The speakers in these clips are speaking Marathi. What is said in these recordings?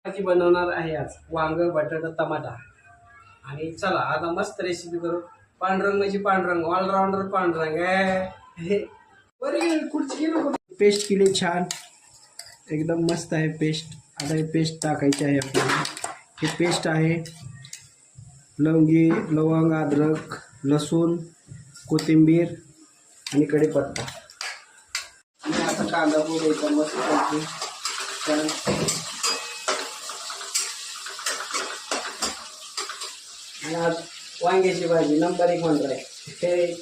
भाजी बनवणार आहे आज वांग बटाटा टमाटा. आणि चला आता मस्त रेसिपी करू. पांढरंग म्हणजे पांढरंग, ऑलराऊंडर पांढरंग आहे. बरी खुर्ची पेस्ट केली छान एकदम मस्त आहे पेस्ट. आता हे पेस्ट टाकायची आहे आपल्याला. हे पेस्ट आहे लवंगी लवंग अद्रक लसूण कोथिंबीर आणि कढीपत्ता. आणि आता कांदा पोळायचा मस्त पैकी. आणि आज वांग्याची भाजी नंबर 1 म्हणणार आहे. हे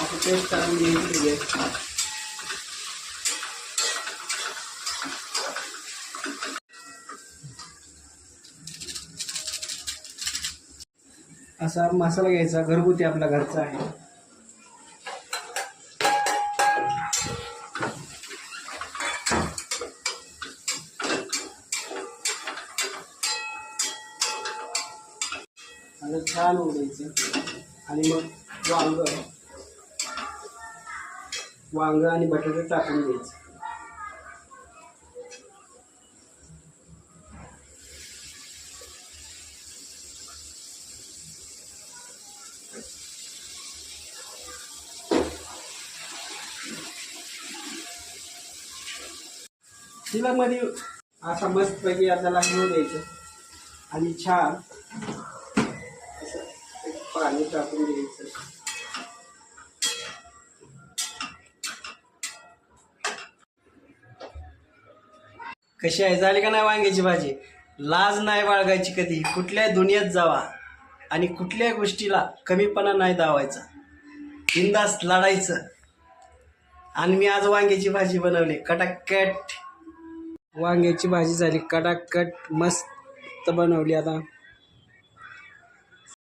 असं पेस्ट टाकून घ्यायची. असा मसाला घ्यायचा घरगुती आपला घरचा आहे. आणि छान होऊ द्यायचं. आणि मग वांग आणि बटाटे टाकून द्यायचं. तिला मध्ये असा मस्त पैकी आपल्याला घेऊन द्यायचं. आणि छान पाणी टाकून द्यायचं. कशी आहे झाली का नाही वांग्याची भाजी. लाज नाही बाळगायची कधी. कुठल्याही दुनियेत जावा आणि कुठल्याही गोष्टीला कमीपणा नाही दावायचा. बिनधास्त लढायचं. आणि मी आज वांग्याची भाजी बनवली कटाकट. वांग्याची भाजी झाली कटाकट मस्त बनवली. आता